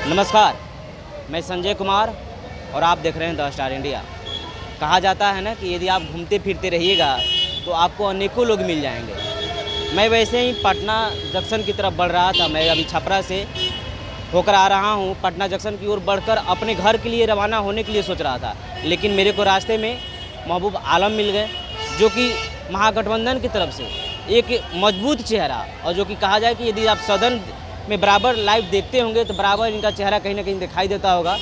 नमस्कार, मैं संजय कुमार और आप देख रहे हैं द स्टार इंडिया। कहा जाता है ना कि यदि आप घूमते फिरते रहिएगा तो आपको अनेकों लोग मिल जाएंगे। मैं वैसे ही पटना जंक्शन की तरफ बढ़ रहा था। मैं अभी छपरा से होकर आ रहा हूँ। पटना जंक्शन की ओर बढ़कर अपने घर के लिए रवाना होने के लिए सोच रहा था, लेकिन मेरे को रास्ते में महबूब आलम मिल गए, जो कि महागठबंधन की तरफ से एक मजबूत चेहरा, और जो कि कहा जाए कि यदि आप सदन में बराबर लाइव देखते होंगे तो बराबर इनका चेहरा कहीं ना कहीं दिखाई देता होगा।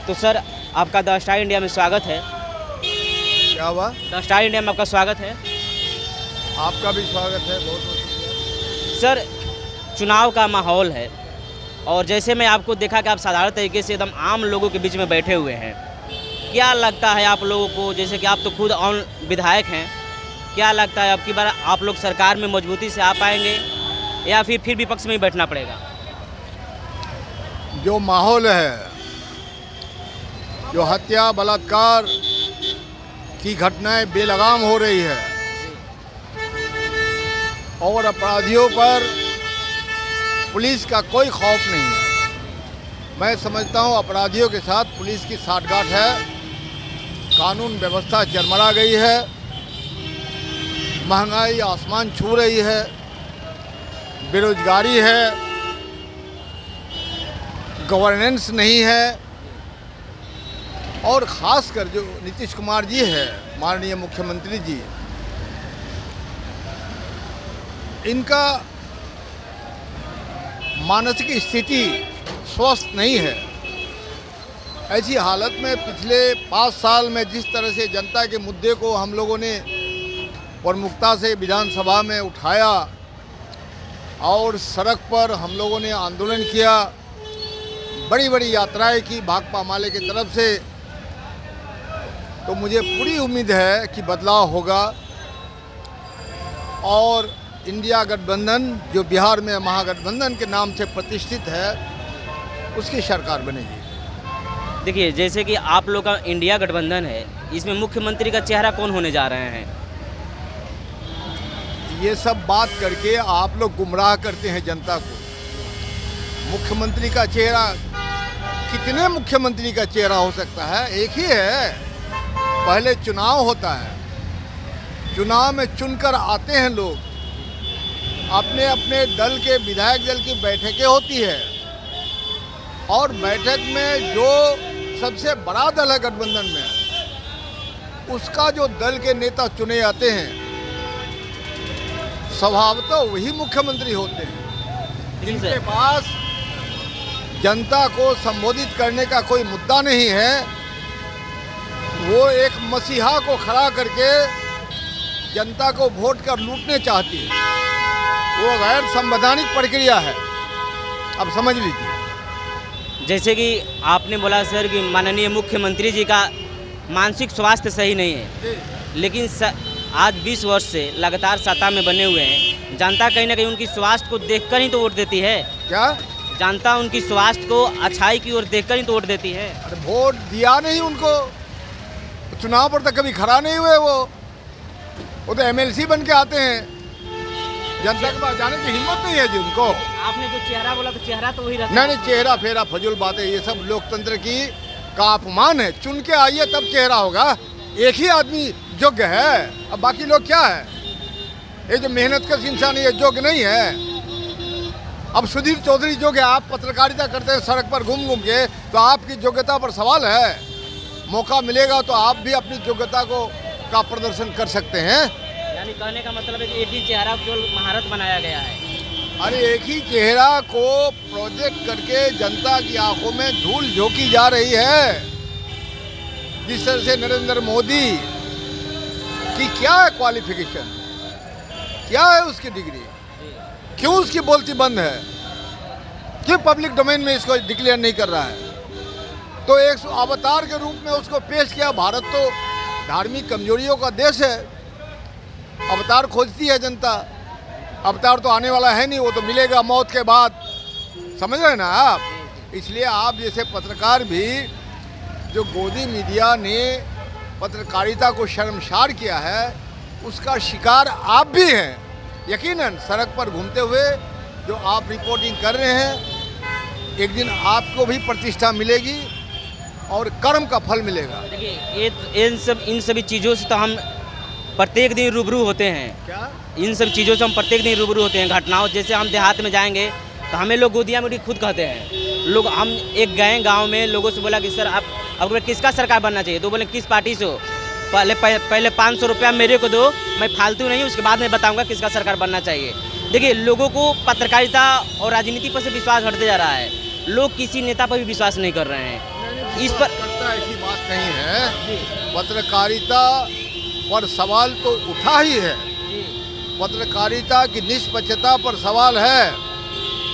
तो सर, आपका द स्टार इंडिया में स्वागत है। क्या हुआ? द स्टार इंडिया में आपका स्वागत है। आपका भी स्वागत है, बहुत बहुत शुक्रिया। सर, चुनाव का माहौल है और जैसे मैं आपको देखा कि आप साधारण तरीके से एकदम आम लोगों के बीच में बैठे हुए हैं, क्या लगता है आप लोगों को, जैसे कि आप तो खुद ऑन विधायक हैं, क्या लगता है अब की बार आप लोग सरकार में मजबूती से आ पाएंगे या फिर विपक्ष में ही बैठना पड़ेगा? जो माहौल है, जो हत्या बलात्कार की घटनाएं बेलगाम हो रही है और अपराधियों पर पुलिस का कोई खौफ नहीं है, मैं समझता हूं अपराधियों के साथ पुलिस की साठगांठ है। कानून व्यवस्था चरमरा गई है, महंगाई आसमान छू रही है, बेरोजगारी है, गवर्नेंस नहीं है, और ख़ासकर जो नीतीश कुमार जी है, माननीय मुख्यमंत्री जी, इनका मानसिक स्थिति स्वस्थ नहीं है। ऐसी हालत में पिछले 5 साल में जिस तरह से जनता के मुद्दे को हम लोगों ने प्रमुखता से विधानसभा में उठाया और सड़क पर हम लोगों ने आंदोलन किया, बड़ी बड़ी यात्राएं की भाकपा माले की तरफ से, तो मुझे पूरी उम्मीद है कि बदलाव होगा और इंडिया गठबंधन, जो बिहार में महागठबंधन के नाम से प्रतिष्ठित है, उसकी सरकार बनेगी। देखिए, जैसे कि आप लोग का इंडिया गठबंधन है, इसमें मुख्यमंत्री का चेहरा कौन होने जा रहे हैं? ये सब बात करके आप लोग गुमराह करते हैं जनता को। मुख्यमंत्री का चेहरा, कितने मुख्यमंत्री का चेहरा हो सकता है? एक ही है। पहले चुनाव होता है, चुनाव में चुनकर आते हैं लोग, अपने अपने दल के विधायक दल की बैठकें होती है और बैठक में जो सबसे बड़ा दल है गठबंधन में, उसका जो दल के नेता चुने जाते हैं, स्वभावतः वही मुख्यमंत्री होते हैं। इनके पास जनता को संबोधित करने का कोई मुद्दा नहीं है। वो एक मसीहा को खड़ा करके जनता को वोट कर लूटने चाहती है। वो गैर संवैधानिक प्रक्रिया है, अब समझ लीजिए। जैसे कि आपने बोला सर कि माननीय मुख्यमंत्री जी का मानसिक स्वास्थ्य सही नहीं है, लेकिन आज 20 वर्ष से लगातार सत्ता में बने हुए हैं। जनता कहीं ना कहीं उनकी स्वास्थ्य को देखकर ही तो वोट देती है। क्या जनता उनकी स्वास्थ्य को अच्छाई की ओर देखकर ही तो वोट देती है। अरे वोट दिया नहीं उनको, चुनाव पर तक कभी खड़ा नहीं हुए। वो तो एमएलसी बन के आते हैं, जनता के पास जाने की हिम्मत नहीं है जी उनको। आपने जो चेहरा बोला तो चेहरा तो वही रहता नहीं, चेहरा फेरा फजूल बात है। ये सब लोकतंत्र की का अपमान है। चुन के आइए तब चेहरा होगा। एक ही आदमी योग्य है, अब बाकी लोग क्या है? ये जो मेहनतकश इंसान है, ये योग्य नहीं है। अब सुधीर चौधरी योग्य है, आप पत्रकारिता करते हैं सड़क पर घूम घूम के, तो आपकी योग्यता पर सवाल है। मौका मिलेगा तो आप भी अपनी योग्यता का प्रदर्शन कर सकते हैं। यानी कहने का मतलब है कि एक ही चेहरा को महारत बनाया गया है। अरे एक ही चेहरा को प्रोजेक्ट करके जनता की आंखों में धूल झोंकी जा रही है। जिस तरह से नरेंद्र मोदी की क्या है क्वालिफिकेशन, क्या है उसकी डिग्री, क्यों उसकी बोलती बंद है, क्यों पब्लिक डोमेन में इसको डिक्लेयर नहीं कर रहा है? तो एक अवतार के रूप में उसको पेश किया। भारत तो धार्मिक कमजोरियों का देश है, अवतार खोजती है जनता। अवतार तो आने वाला है नहीं, वो तो मिलेगा मौत के बाद, समझ रहे हैं ना आप? इसलिए आप जैसे पत्रकार भी, जो गोदी मीडिया ने पत्रकारिता को शर्मसार किया है, उसका शिकार आप भी हैं। यकीनन सड़क पर घूमते हुए जो आप रिपोर्टिंग कर रहे हैं, एक दिन आपको भी प्रतिष्ठा मिलेगी और कर्म का फल मिलेगा। देखिए ये इन सभी चीज़ों से तो हम प्रत्येक दिन रूबरू होते हैं। क्या? इन सब चीज़ों से हम प्रत्येक दिन रूबरू होते हैं। घटनाओं जैसे हम देहात में जाएंगे तो हमें लोग गोदिया में खुद कहते हैं। लोग हम एक गए गांव में, लोगों से बोला कि सर आपको किसका सरकार बनना चाहिए, तो बोले किस पार्टी से हो, पहले 500 रुपया मेरे को दो, मैं फालतू नहीं, उसके बाद मैं बताऊंगा किसका सरकार बनना चाहिए। देखिए लोगों को पत्रकारिता और राजनीति पर से विश्वास हटते जा रहा है। लोग किसी नेता पर भी विश्वास नहीं कर रहे हैं। इस पर ऐसी बात नहीं है। पत्रकारिता पर सवाल तो उठा ही है। पत्रकारिता की निष्पक्षता पर सवाल है,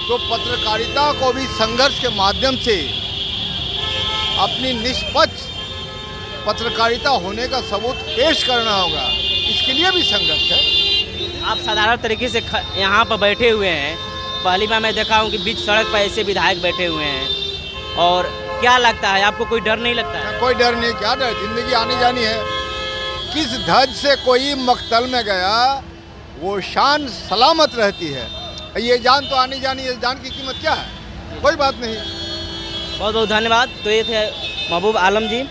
तो पत्रकारिता को भी संघर्ष के माध्यम से अपनी निष्पक्ष पत्रकारिता होने का सबूत पेश करना होगा। इसके लिए भी संघर्ष है। आप साधारण तरीके से यहाँ पर बैठे हुए हैं। पहली बार मैं देखा हूँ कि बीच सड़क पर ऐसे विधायक बैठे हुए हैं। और क्या लगता है आपको, कोई डर नहीं लगता है? कोई डर नहीं, क्या डर, जिंदगी आनी जानी है। किस धज से कोई मक्तल में गया वो शान सलामत रहती है। ये जान तो आनी जानी है, जान की कीमत क्या है? कोई बात नहीं। बहुत बहुत धन्यवाद। तो ये थे महबूब आलम जी,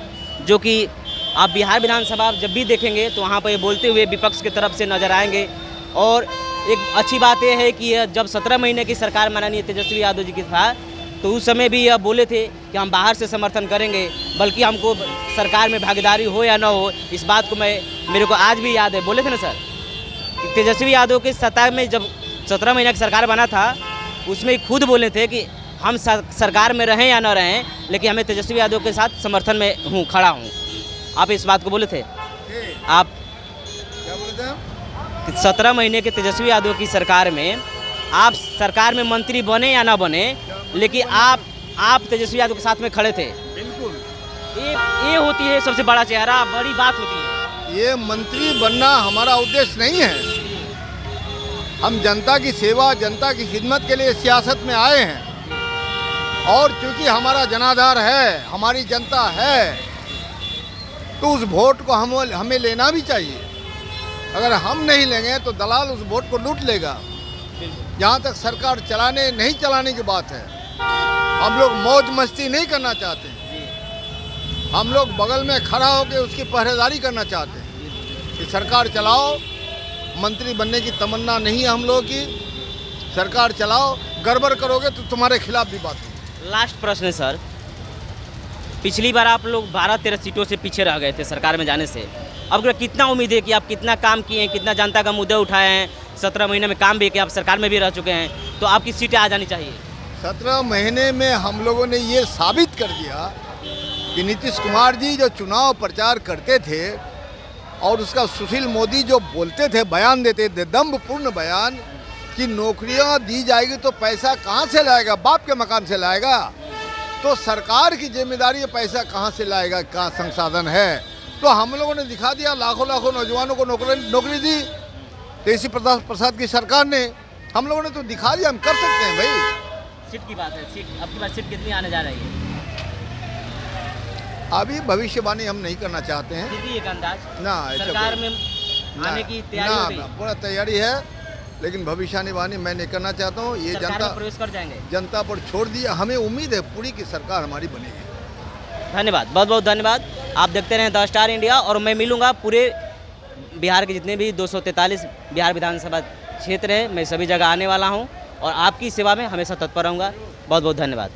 जो कि आप बिहार विधानसभा जब भी देखेंगे तो वहाँ पर ये बोलते हुए विपक्ष की तरफ से नजर आएंगे। और एक अच्छी बात यह है कि जब 17 महीने की सरकार माननीय तेजस्वी यादव जी की था, तो उस समय भी यह बोले थे कि हम बाहर से समर्थन करेंगे, बल्कि हमको सरकार में भागीदारी हो या ना हो, इस बात को मेरे को आज भी याद है। बोले थे ना सर कि तेजस्वी यादव की सत्ता में जब 17 महीने की सरकार बना था, उसमें खुद बोले थे कि हम सरकार में रहें या ना रहें, लेकिन हमें तेजस्वी यादव के साथ समर्थन में खड़ा हूँ। आप इस बात को बोले थे। आप क्या बोले थे? 17 महीने के तेजस्वी यादव की सरकार में आप सरकार में मंत्री बने या ना बने, लेकिन आप तेजस्वी यादव के साथ में खड़े थे। बिल्कुल। ये होती है सबसे बड़ा चेहरा, बड़ी बात होती है। ये मंत्री बनना हमारा उद्देश्य नहीं है। हम जनता की सेवा, जनता की खिदमत के लिए सियासत में आए हैं। और चूंकि हमारा जनाधार है, हमारी जनता है, तो उस वोट को हमें लेना भी चाहिए। अगर हम नहीं लेंगे तो दलाल उस वोट को लूट लेगा। जहाँ तक सरकार नहीं चलाने की बात है, हम लोग मौज मस्ती नहीं करना चाहते। हम लोग बगल में खड़ा होकर उसकी पहरेदारी करना चाहते हैं कि सरकार चलाओ। मंत्री बनने की तमन्ना नहीं है हम लोगों की। सरकार चलाओ, गड़बड़ करोगे तो तुम्हारे खिलाफ भी बात होगी। लास्ट प्रश्न है सर, पिछली बार आप लोग 12-13 सीटों से पीछे रह गए थे सरकार में जाने से। अब कितना उम्मीद है कि आप कितना काम किए हैं, कितना जनता का मुद्दे उठाए हैं, 17 महीने में काम भी किया, आप सरकार में भी रह चुके हैं, तो आपकी सीटें आ जानी चाहिए। 17 महीने में हम लोगों ने ये साबित कर दिया कि नीतीश कुमार जी जो चुनाव प्रचार करते थे और उसका सुशील मोदी जो बोलते थे, बयान देते थे, दम्भपूर्ण बयान कि नौकरियां दी जाएगी तो पैसा कहाँ से लाएगा, बाप के मकान से लाएगा। तो सरकार की जिम्मेदारी है, पैसा कहाँ से लाएगा, कहाँ संसाधन है। तो हम लोगों ने दिखा दिया, लाखों लाखों नौजवानों को नौकरी दी। तेजस्वी प्रसाद की सरकार ने, हम लोगों ने तो दिखा दिया, हम कर सकते हैं भाई। सीट की बात है, सीट अब की बार सीट कितनी आने जा रही है? अभी भविष्यवाणी हम नहीं करना चाहते हैं। कितनी एक अंदाज ना, सरकार में आने की तैयारी हो गई? पूरा तैयारी है, लेकिन भविष्यवाणी मैं नहीं करना चाहता हूँ। ये जनता प्रवेश कर जाएंगे, जनता पर छोड़ दिया। हमें उम्मीद है पूरी की सरकार हमारी बनेगी। धन्यवाद, बहुत बहुत धन्यवाद। आप देखते रहें द स्टार इंडिया, और मैं मिलूंगा पूरे बिहार के जितने भी 243 बिहार विधानसभा क्षेत्र है, मैं सभी जगह आने वाला हूं और आपकी सेवा में हमेशा तत्पर रहूँगा। बहुत बहुत धन्यवाद।